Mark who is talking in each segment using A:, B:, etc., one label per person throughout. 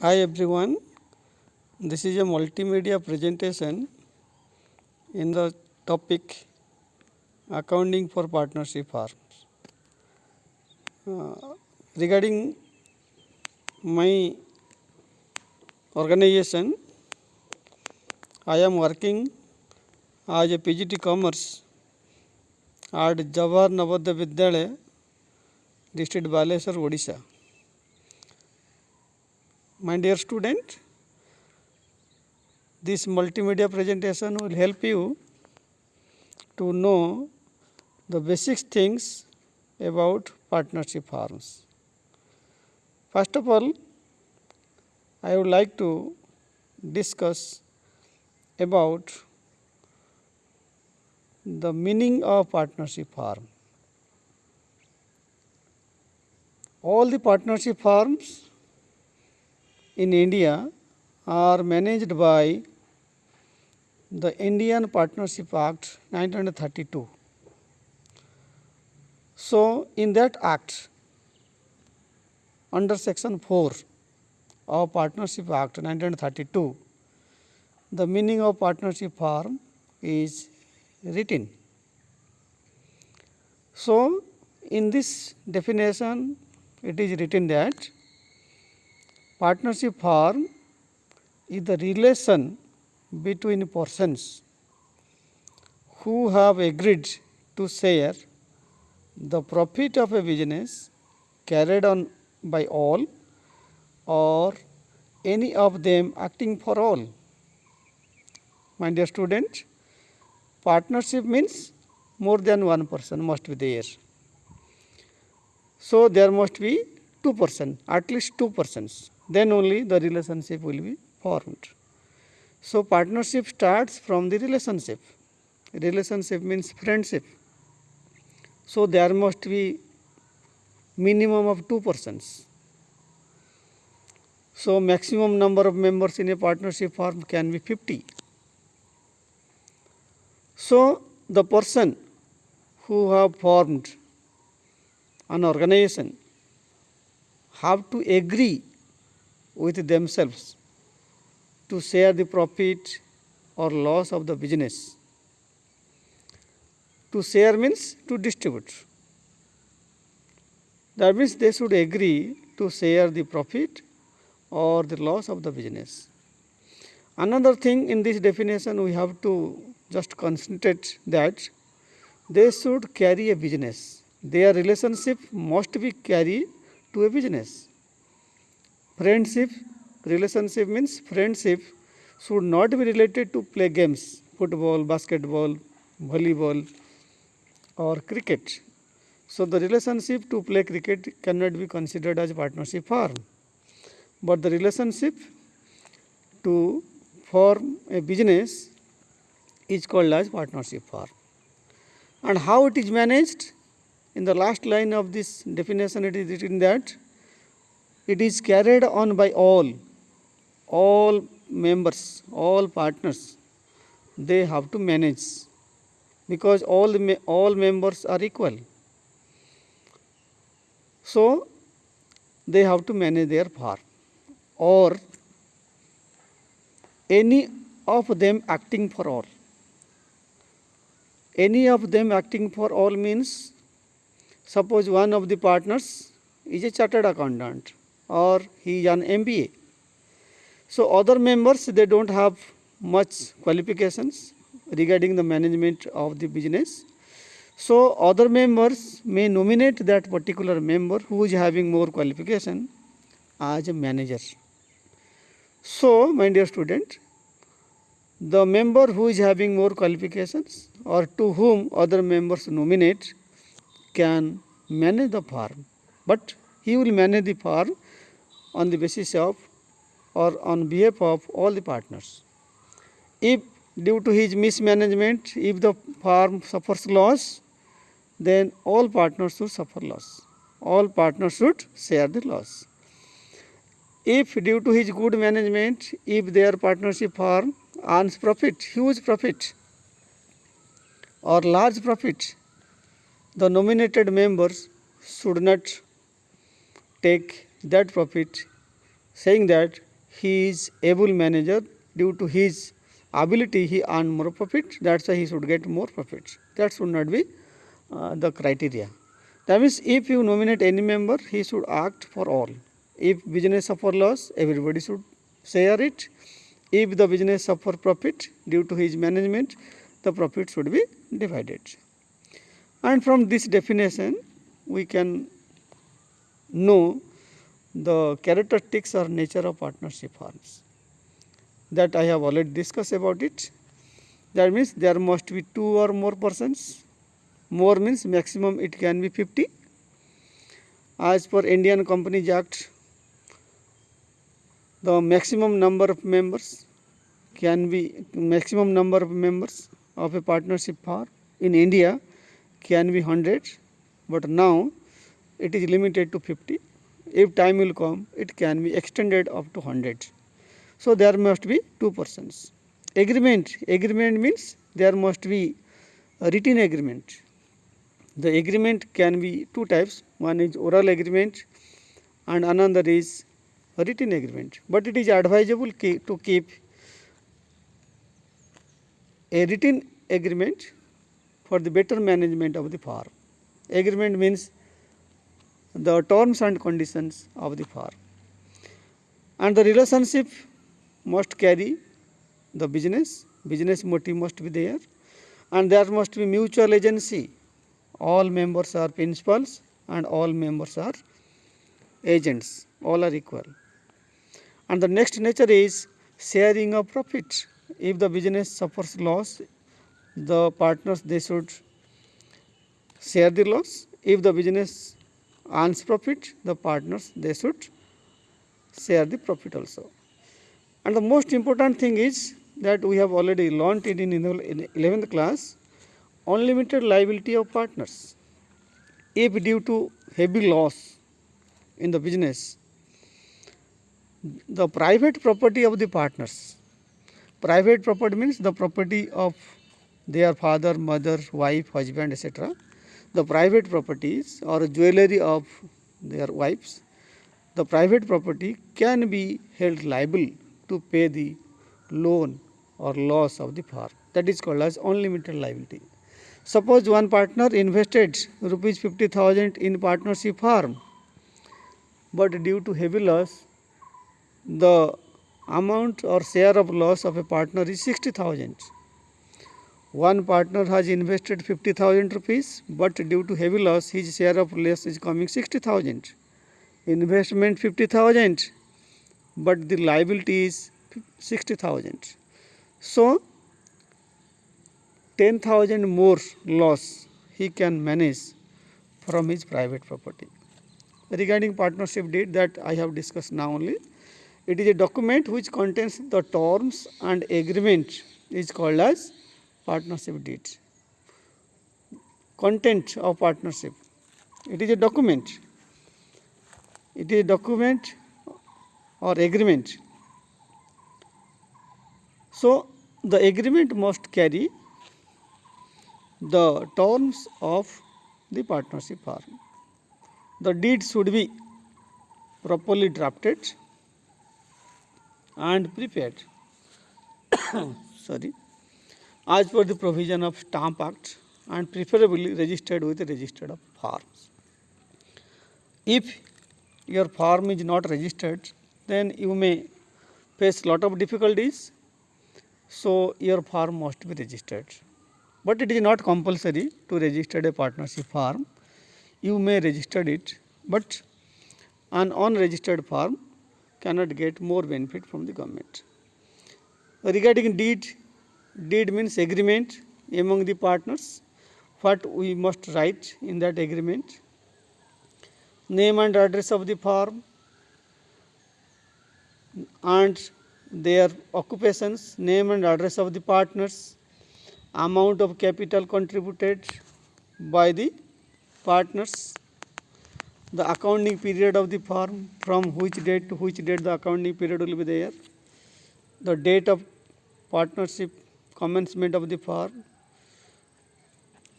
A: Hi everyone, this is a multimedia presentation in the topic accounting for partnership firms. Regarding my organization, I am working as a PGT Commerce at Jawahar Navodaya Vidyalaya, District Baleswar, Odisha. My dear student, this multimedia presentation will help you to know the basic things about partnership firms. First of all, I would like to discuss about the meaning of partnership firm. All the partnership firms in India are managed by the Indian Partnership Act 1932. So, in that act, under section 4 of Partnership Act 1932, the meaning of partnership firm is written. So, in this definition, it is written that partnership firm is the relation between persons who have agreed to share the profit of a business carried on by all or any of them acting for all. My dear student, partnership means more than one person must be there. So, there must be two persons, at least two persons, then only the relationship will be formed. So, partnership starts from the relationship. Relationship means friendship. So, there must be minimum of two persons. So, maximum number of members in a partnership firm can be 50. So, the person who have formed an organization have to agree with themselves to share the profit or loss of the business. To share means to distribute. That means they should agree to share the profit or the loss of the business. Another thing in this definition we have to just concentrate that they should carry a business. Their relationship must be carried to a business. Friendship, relationship means friendship should not be related to play games, football, basketball, volleyball or cricket. So, the relationship to play cricket cannot be considered as partnership firm, but the relationship to form a business is called as partnership firm. And how it is managed? In the last line of this definition it is written that it is carried on by all members, all partners, they have to manage because all members are equal. So, they have to manage their firm or any of them acting for all. Any of them acting for all means suppose one of the partners is a chartered accountant or he is an MBA. So, other members they do not have much qualifications regarding the management of the business. So, other members may nominate that particular member who is having more qualification as a manager. So, my dear student, the member who is having more qualifications or to whom other members nominate can manage the firm, but he will manage the firm on the basis of or on behalf of all the partners. If due to his mismanagement, if the firm suffers loss, then all partners should suffer loss. All partners should share the loss. If due to his good management, if their partnership firm earns profit, huge profit or large profit, the nominated members should not take that profit, saying that he is able manager. Due to his ability, he earn more profit. That's why he should get more profit. That should not be the criteria. That means if you nominate any member, he should act for all. If business suffer loss, everybody should share it. If the business suffer profit due to his management, the profit should be divided. And from this definition, we can know the characteristics or nature of partnership firms. That I have already discussed about it. That means there must be 2 or more persons. More means maximum it can be 50. As per Indian Companies Act, the maximum number of members of a partnership firm in India can be 100, but now it is limited to 50. If time will come, it can be extended up to 100. So there must be 2 persons. Agreement means there must be a written agreement. The agreement can be 2 types. One is oral agreement and another is a written agreement. But it is advisable to keep a written agreement for the better management of the firm. Agreement means the terms and conditions of the firm. And the relationship must carry the business motive must be there, and there must be mutual agency. All members are principals and all members are agents, all are equal. And the next nature is sharing of profit. If the business suffers loss, the partners they should share the loss. If the business earns profit, the partners they should share the profit also. And the most important thing is that we have already learnt it in 11th class, unlimited liability of partners. If due to heavy loss in the business, the private property of the partners, private property means the property of their father, mother, wife, husband, etc. The private properties or jewelry of their wives, the private property can be held liable to pay the loan or loss of the firm. That is called as unlimited liability. Suppose one partner invested rupees 50,000 in partnership firm, but due to heavy loss, the amount or share of loss of a partner is 60,000. One partner has invested 50,000 rupees, but due to heavy loss, his share of loss is coming 60,000. Investment 50,000, but the liability is 60,000. So 10,000 more loss he can manage from his private property. Regarding partnership deed, that I have discussed now only. It is a document which contains the terms and agreement is called as partnership deed. Content of partnership. It is a document. It is a document or agreement. So the agreement must carry the terms of the partnership firm. The deed should be properly drafted and prepared as per the provision of Stamp Act and preferably registered with the registered of firms. If your firm is not registered, then you may face lot of difficulties. So your firm must be registered. But it is not compulsory to register a partnership firm. You may register it, but an unregistered firm cannot get more benefit from the government. Regarding deed means agreement among the partners. What we must write in that agreement? Name and address of the firm and their occupations, name and address of the partners, amount of capital contributed by the partners, the accounting period of the firm, from which date to which date the accounting period will be there, the date of partnership commencement of the firm,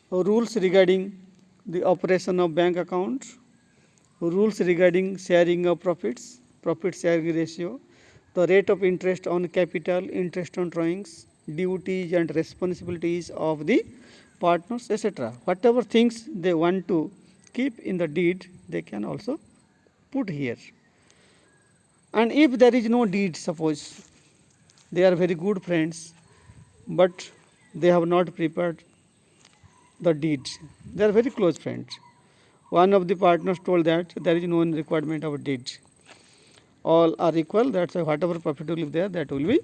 A: rules regarding the operation of bank account, rules regarding sharing of profits, profit sharing ratio, the rate of interest on capital, interest on drawings, duties and responsibilities of the partners, etc. Whatever things they want to keep in the deed, they can also put here. And if there is no deed, suppose they are very good friends, but they have not prepared the deed. They are very close friends. One of the partners told that there is no requirement of deed. All are equal, that's why whatever profit will be there, that will be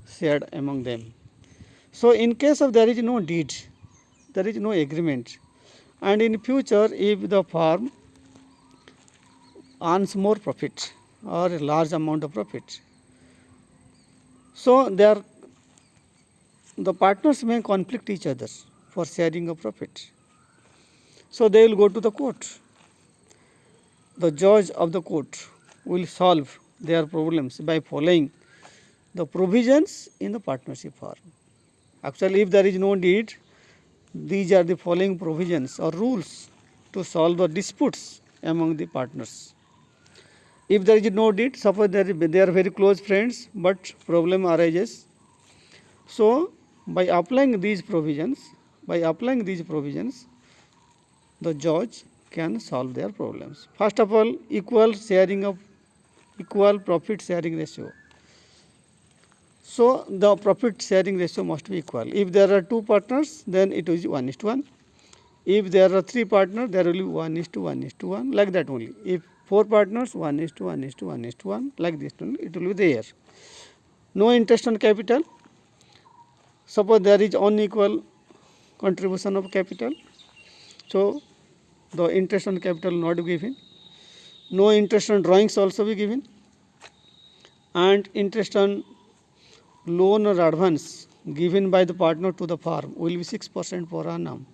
A: shared among them. So in case of there is no deed, there is no agreement, and in future if the firm earns more profit or a large amount of profit, so the partners may conflict each other for sharing of profit. So they will go to the court. The judge of the court will solve their problems by following the provisions in the partnership form. Actually, if there is no deed, these are the following provisions or rules to solve the disputes among the partners. If there is no deed, suppose they are very close friends, but problem arises. So by applying these provisions, the judge can solve their problems. First of all, equal profit sharing ratio. So the profit sharing ratio must be equal. If there are two partners, then it is 1:1. If there are three partners, there will be 1:1:1, like that only. If four partners, 1:1:1:1, like this only, it will be there. No interest on capital. Suppose there is unequal contribution of capital, so the interest on capital not given. No interest on drawings also be given, and interest on loan or advance given by the partner to the firm will be 6% per annum.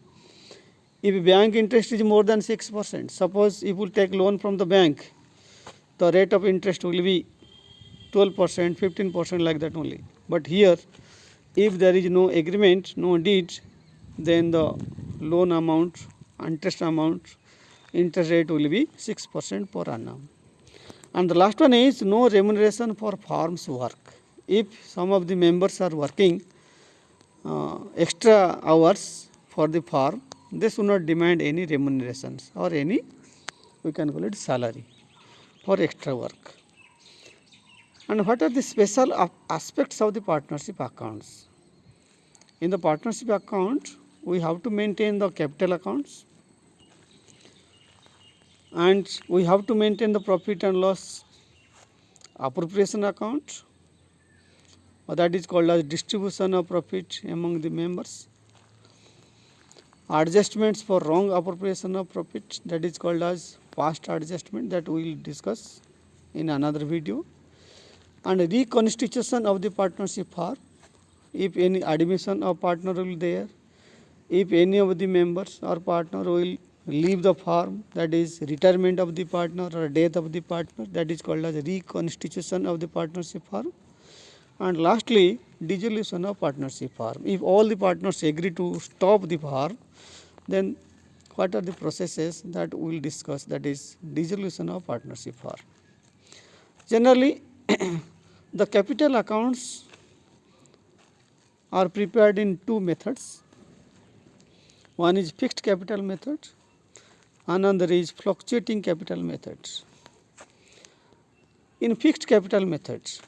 A: If bank interest is more than 6%, suppose if you take loan from the bank, the rate of interest will be 12%, 15%, like that only. But here, if there is no agreement, no deed, then the loan amount, interest rate will be 6% per annum. And the last one is no remuneration for firm's work. If some of the members are working extra hours for the firm, they should not demand any remunerations or any, we can call it salary for extra work. And what are the special aspects of the partnership accounts? In the partnership account, we have to maintain the capital accounts, and we have to maintain the profit and loss appropriation account, that is called as distribution of profit among the members. Adjustments for wrong appropriation of profit, that is called as past adjustment, that we will discuss in another video. And reconstitution of the partnership firm, if any admission of partner will be there, if any of the members or partner will leave the firm, that is retirement of the partner or death of the partner, that is called as reconstitution of the partnership firm. And lastly, dissolution of partnership firm. If all the partners agree to stop the firm, then what are the processes that we will discuss, that is dissolution of partnership firm. Generally, the capital accounts are prepared in two methods. One is fixed capital method, another is fluctuating capital method. In fixed capital methods,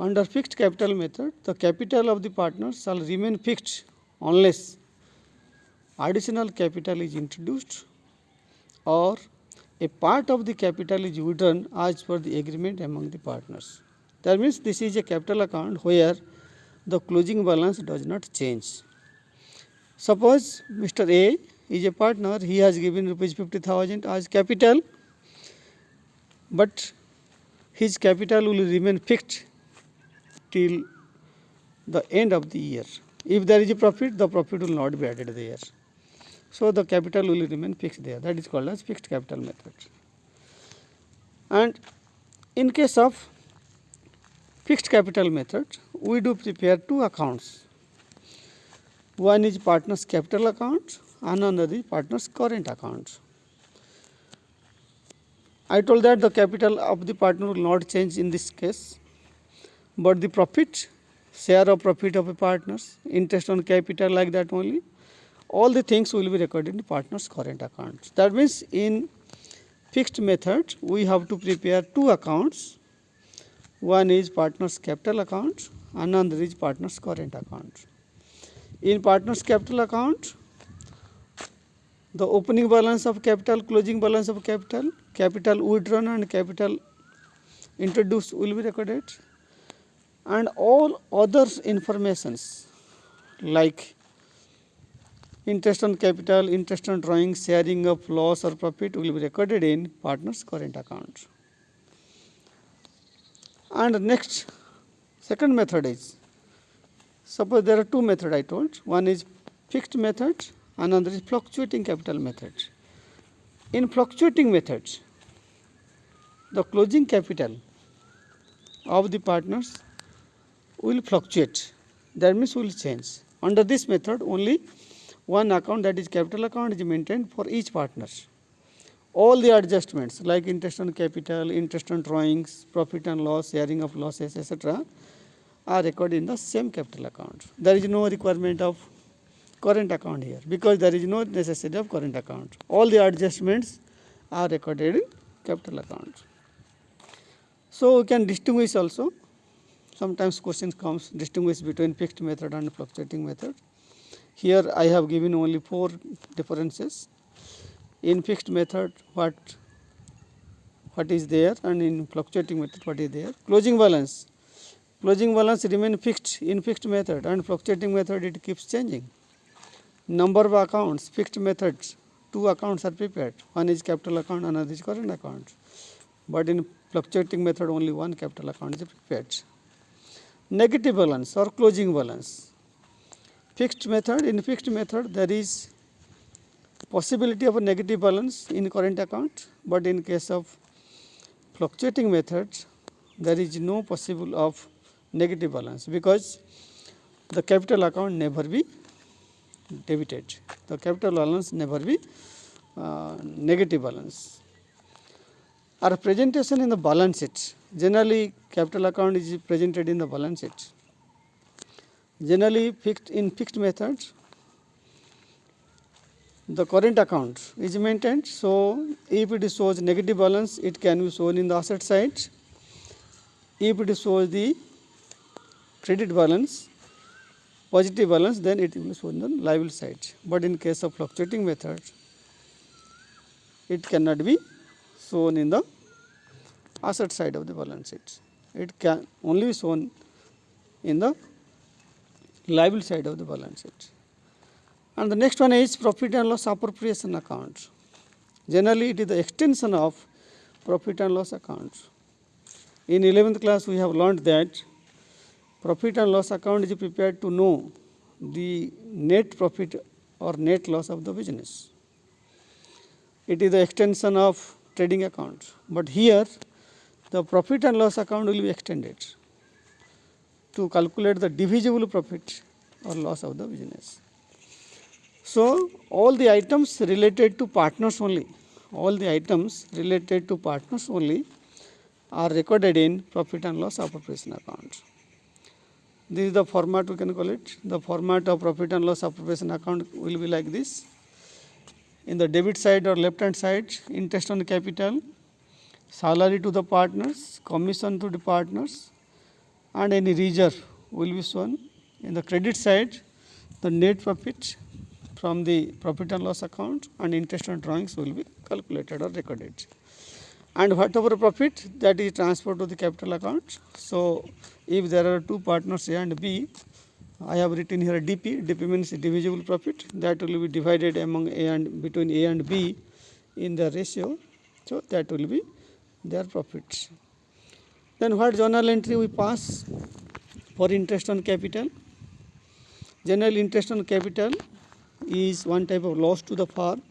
A: under fixed capital method, the capital of the partners shall remain fixed unless additional capital is introduced or a part of the capital is withdrawn as per the agreement among the partners. That means this is a capital account where the closing balance does not change. Suppose Mr. A is a partner, he has given rupees 50,000 as capital, but his capital will remain fixed till the end of the year. If there is a profit, the profit will not be added there. So the capital will remain fixed there. That is called as fixed capital method. And in case of fixed capital method, we do prepare two accounts. One is partner's capital account, another is partner's current account. I told that the capital of the partner will not change in this case, but the profit, share of profit of a partners, interest on capital, like that only, all the things will be recorded in partner's current account. That means in fixed method we have to prepare two accounts. One is partner's capital account, another is partner's current account. In partner's capital account, the opening balance of capital, closing balance of capital, capital withdrawn and capital introduced will be recorded, and all other informations like interest on capital, interest on drawing, sharing of loss or profit will be recorded in partner's current account. And next, second method is, suppose there are two methods I told. One is fixed method, another is fluctuating capital method. In fluctuating methods, the closing capital of the partners will fluctuate. That means will change. Under this method, only one account, that is capital account, is maintained for each partner. All the adjustments like interest on capital, interest on drawings, profit and loss, sharing of losses, etc., are recorded in the same capital account. There is no requirement of current account here because there is no necessity of current account. All the adjustments are recorded in capital account. So we can distinguish also. Sometimes questions comes distinguish between fixed method and fluctuating method. Here I have given only 4 differences. In fixed method what is there, and in fluctuating method what is there. Closing balance remain fixed in fixed method, and fluctuating method it keeps changing. Number of accounts, fixed methods, 2 accounts are prepared. One is capital account, another is current account. But in fluctuating method only one capital account is prepared. Negative balance or closing balance. In fixed method there is possibility of a negative balance in current account, but in case of fluctuating method there is no possible of negative balance because the capital account never be debited. The capital balance never be negative balance. Our presentation in the balance sheet. Generally capital account is presented in the balance sheet. Generally in fixed method the current account is maintained. So if it shows negative balance, it can be shown in the asset side. If it shows the credit balance, positive balance, then it will be shown on the liability side. But in case of fluctuating method, it cannot be shown in the asset side of the balance sheet. It can only be shown in the liability side of the balance sheet. And the next one is profit and loss appropriation account. Generally it is the extension of profit and loss account. In 11th class we have learned that profit and loss account is prepared to know the net profit or net loss of the business. It is the extension of trading account. But here the profit and loss account will be extended to calculate the divisible profit or loss of the business. So all the items related to partners only, are recorded in profit and loss appropriation account. This is the format we can call it. The format of profit and loss appropriation account will be like this. In the debit side or left hand side, interest on capital, salary to the partners, commission to the partners, and any reserve will be shown. In the credit side, the net profit from the profit and loss account and interest on drawings will be calculated or recorded. And whatever profit that is transferred to the capital account. So if there are 2 partners A and B, I have written here DP. DP means divisible profit, that will be divided among between A and B in the ratio. So that will be their profits. Then what journal entry we pass for interest on capital? General interest on capital is one type of loss to the firm.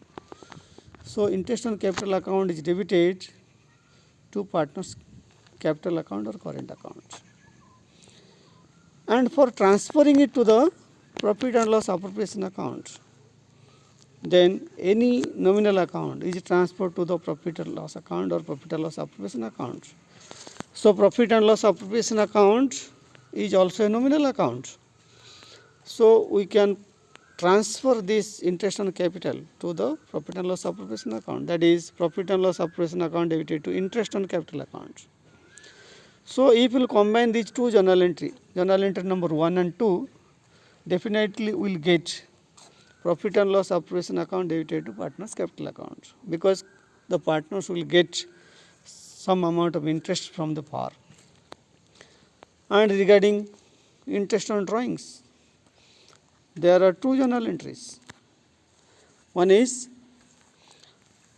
A: So interest on capital account is debited to partners capital account or current account. And for transferring it to the profit and loss appropriation account, then any nominal account is transferred to the profit and loss account or profit and loss appropriation account. So profit and loss appropriation account is also a nominal account. So we can transfer this interest on capital to the profit and loss appropriation account, that is profit and loss appropriation account debited to interest on capital account. So if we will combine these two journal entry number 1 and 2, definitely we will get profit and loss appropriation account debited to partners capital account, because the partners will get some amount of interest from the par. And regarding interest on drawings, there are two journal entries. One is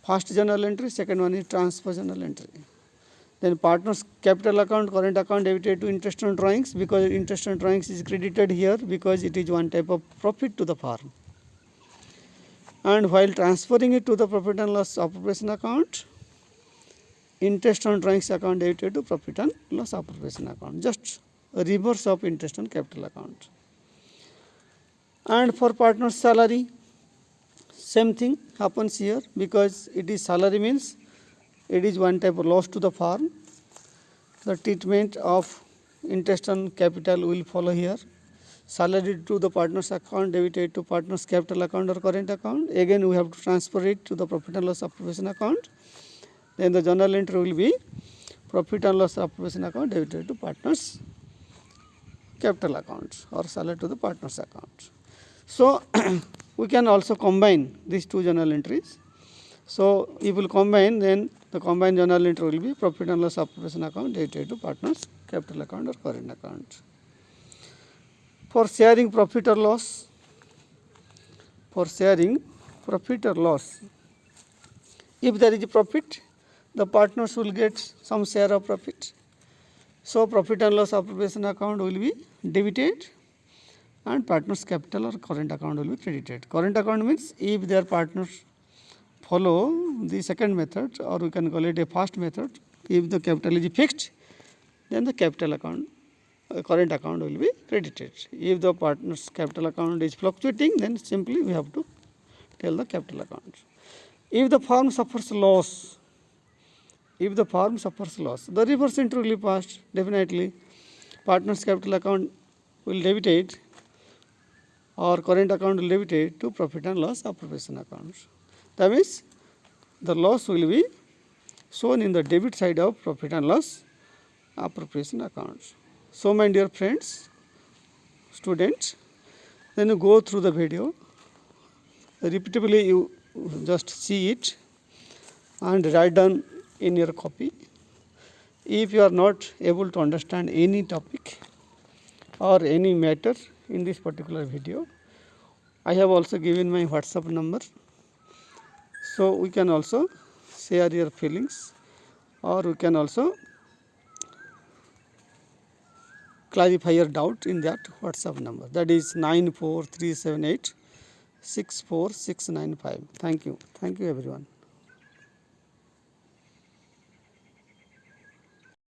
A: first journal entry, second one is transfer journal entry. Then partners capital account, current account debited to interest on drawings, because interest on drawings is credited here because it is one type of profit to the firm. And while transferring it to the profit and loss appropriation account, interest on drawings account debited to profit and loss appropriation account, just a reverse of interest on capital account. And for partner's salary, same thing happens here, because it is salary means it is one type of loss to the firm. The treatment of interest on capital will follow here. Salary to the partner's account debited to partner's capital account or current account. Again we have to transfer it to the profit and loss appropriation account. Then the journal entry will be profit and loss appropriation account debited to partner's capital account or salary to the partner's account. So we can also combine these two journal entries. So if we will combine, then the combined journal entry will be profit and loss appropriation account debited to partner's capital account or current account. For sharing profit or loss, if there is a profit, the partners will get some share of profit. So profit and loss appropriation account will be debited and partners capital or current account will be credited. Current account means if their partners follow the second method, or we can call it a first method, if the capital is fixed, then the capital account, current account will be credited. If the partner's capital account is fluctuating, then simply we have to tell the capital account. If the firm suffers loss, the reverse entry will be passed. Definitely partner's capital account will debitate or current account will debitate to profit and loss appropriation account. That means the loss will be shown in the debit side of profit and loss appropriation account. So my dear friends, students, then you go through the video, repeatedly you just see it and write down in your copy. If you are not able to understand any topic or any matter in this particular video, I have also given my WhatsApp number. So we can also share your feelings, or we can also clarify your doubt in that WhatsApp number, that is 94378 64695. Thank you everyone.